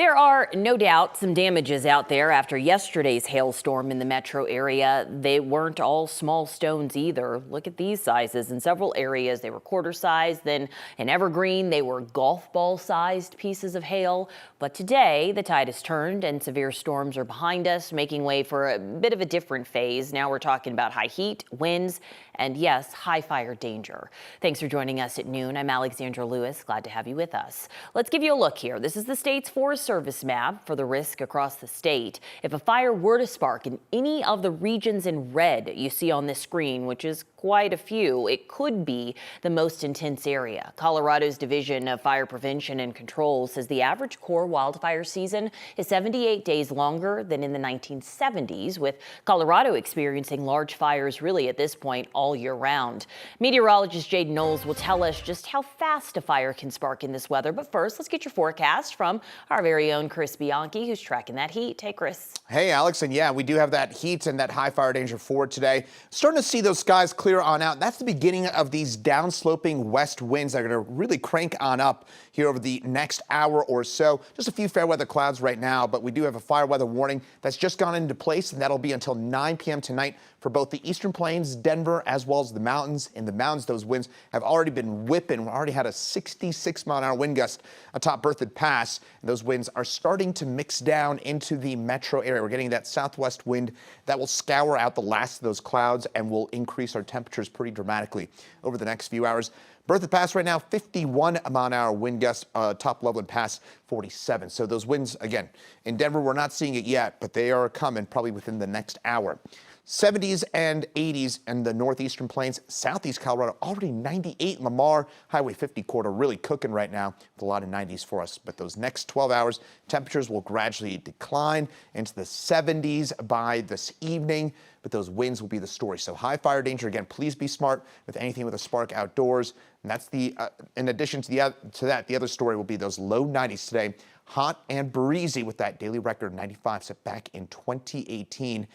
There are no doubt some damages out there after yesterday's hailstorm in the metro area. They weren't all small stones either. Look at these sizes. In several areas, they were quarter size. Then in Evergreen, they were golf ball sized pieces of hail. But today, the tide has turned and severe storms are behind us, making way for a bit of a different phase. Now we're talking about high heat, winds, and yes, high fire danger. Thanks for joining us at noon. I'm Alexandra Lewis. Glad to have you with us. Let's give you a look here. This is the state's Forest Service map for the risk across the state. If a fire were to spark in any of the regions in red you see on this screen, which is quite a few, it could be the most intense area. Colorado's Division of Fire Prevention and Control says the average core wildfire season is 78 days longer than in the 1970s, with Colorado experiencing large fires really at this point all year round. Meteorologist Jaden Knowles will tell us just how fast a fire can spark in this weather. But first, let's get your forecast from our very own Chris Bianchi, who's tracking that heat. Hey, Chris. Hey, Alex. And yeah, we do have that heat and that high fire danger forward today. Starting to see those skies clear on out. That's the beginning of these downsloping west winds that are going to really crank on up here over the next hour or so. Just a few fair weather clouds right now, but we do have a fire weather warning that's just gone into place, and that'll be until 9 p.m. tonight for both the eastern plains, Denver, as well as the mountains. In the mountains, those winds have already been whipping. We already had a 66-mile-an-hour wind gust atop Berthoud Pass. And those winds are starting to mix down into the metro area. We're getting that southwest wind that will scour out the last of those clouds and will increase our temperatures pretty dramatically over the next few hours. Berthoud Pass right now, 51-mile-an-hour wind gust, top Loveland Pass, 47. So those winds, again, in Denver, we're not seeing it yet, but they are coming probably within the next hour. 70s and 80s in the northeastern plains, southeast Colorado, already 98 in Lamar, Highway 50 corridor, really cooking right now with a lot of 90s for us. But those next 12 hours, temperatures will gradually decline into the 70s by this evening, but those winds will be the story. So high fire danger, again, please be smart with anything with a spark outdoors. And that's the, in addition to that, the other story will be those low 90s today, hot and breezy with that daily record 95 set back in 2018.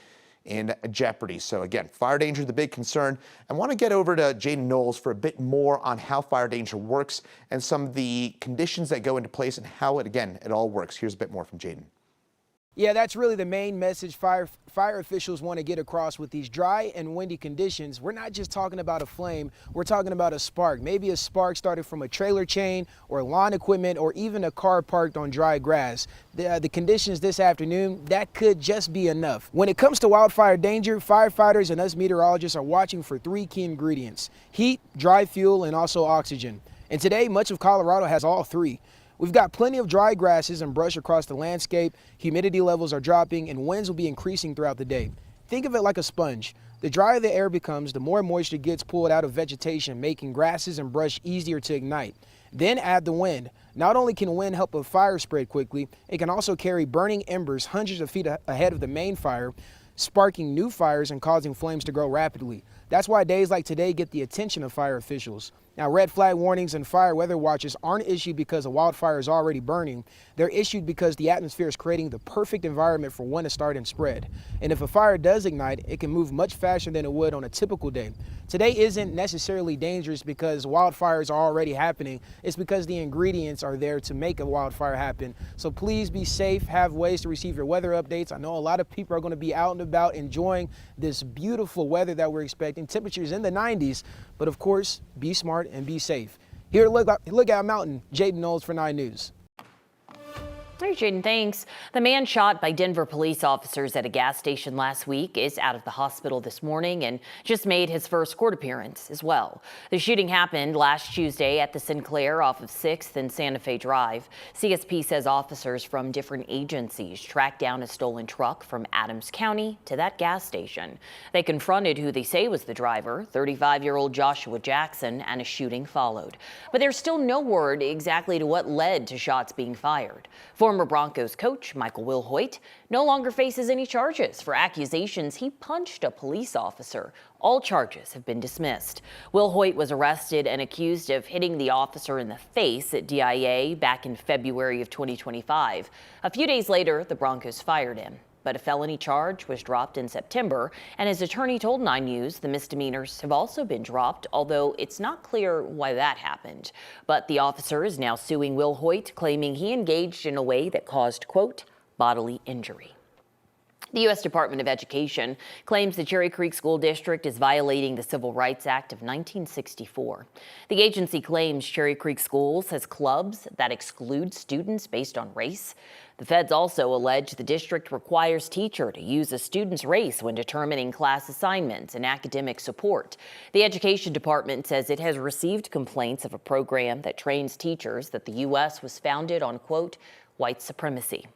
In jeopardy. So again, fire danger is the big concern. I want to get over to Jaden Knowles for a bit more on how fire danger works and some of the conditions that go into place and how it all works. Here's a bit more from Jaden. Yeah, that's really the main message fire officials want to get across with these dry and windy conditions. We're not just talking about a flame, we're talking about a spark. Maybe a spark started from a trailer chain or lawn equipment or even a car parked on dry grass. The conditions this afternoon, that could just be enough. When it comes to wildfire danger, firefighters and us meteorologists are watching for three key ingredients: heat, dry fuel, and also oxygen. And today, much of Colorado has all three. We've got plenty of dry grasses and brush across the landscape, humidity levels are dropping, and winds will be increasing throughout the day. Think of it like a sponge. The drier the air becomes, the more moisture gets pulled out of vegetation, making grasses and brush easier to ignite. Then add the wind. Not only can wind help a fire spread quickly, it can also carry burning embers hundreds of feet ahead of the main fire, sparking new fires and causing flames to grow rapidly. That's why days like today get the attention of fire officials. Now, red flag warnings and fire weather watches aren't issued because a wildfire is already burning. They're issued because the atmosphere is creating the perfect environment for one to start and spread. And if a fire does ignite, it can move much faster than it would on a typical day. Today isn't necessarily dangerous because wildfires are already happening. It's because the ingredients are there to make a wildfire happen. So please be safe, have ways to receive your weather updates. I know a lot of people are going to be out and about enjoying this beautiful weather that we're expecting. Temperatures in the 90s, but of course, be smart and be safe. Here at Lookout Mountain, Jaden Knowles for 9 News. Hey, Jaden, thanks. The man shot by Denver police officers at a gas station last week is out of the hospital this morning and just made his first court appearance as well. The shooting happened last Tuesday at the Sinclair off of 6th and Santa Fe Drive. CSP says officers from different agencies tracked down a stolen truck from Adams County to that gas station. They confronted who they say was the driver, 35-year-old Joshua Jackson, and a shooting followed. But there's still no word exactly to what led to shots being fired. Former Broncos coach Michael Wilhoit no longer faces any charges for accusations he punched a police officer. All charges have been dismissed. Wilhoit was arrested and accused of hitting the officer in the face at DIA back in February of 2025. A few days later, the Broncos fired him. But a felony charge was dropped in September, and his attorney told 9 News the misdemeanors have also been dropped, although it's not clear why that happened. But the officer is now suing Will Hoyt, claiming he engaged in a way that caused, quote, bodily injury. The U.S. Department of Education claims the Cherry Creek School District is violating the Civil Rights Act of 1964. The agency claims Cherry Creek Schools has clubs that exclude students based on race. The feds also allege the district requires teachers to use a student's race when determining class assignments and academic support. The Education Department says it has received complaints of a program that trains teachers that the U.S. was founded on, quote, white supremacy.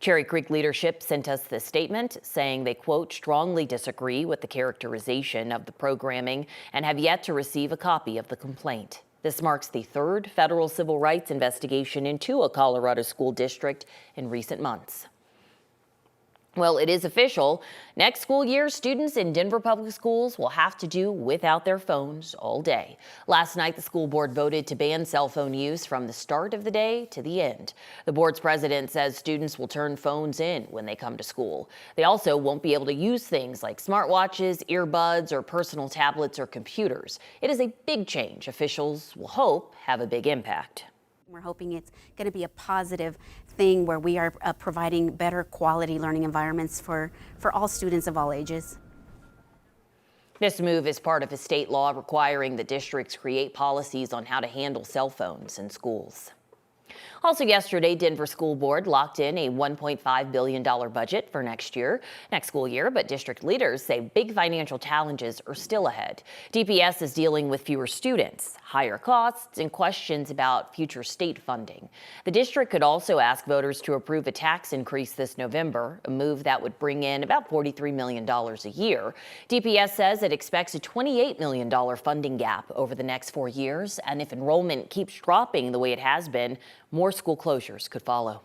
Cherry Creek leadership sent us this statement saying they, quote, strongly disagree with the characterization of the programming and have yet to receive a copy of the complaint. This marks the 3rd federal civil rights investigation into a Colorado school district in recent months. Well, it is official. Next school year, students in Denver public schools will have to do without their phones all day. Last night, the school board voted to ban cell phone use from the start of the day to the end. The board's president says students will turn phones in when they come to school. They also won't be able to use things like smartwatches, earbuds, or personal tablets or computers. It is a big change. Officials will hope have a big impact. We're hoping it's going to be a positive thing where we are providing better quality learning environments for all students of all ages. This move is part of a state law requiring that districts create policies on how to handle cell phones in schools. Also yesterday, Denver School Board locked in a $1.5 billion budget for next school year, but district leaders say big financial challenges are still ahead. DPS is dealing with fewer students, higher costs, and questions about future state funding. The district could also ask voters to approve a tax increase this November, a move that would bring in about $43 million a year. DPS says it expects a $28 million funding gap over the next 4 years, and if enrollment keeps dropping the way it has been, more school closures could follow.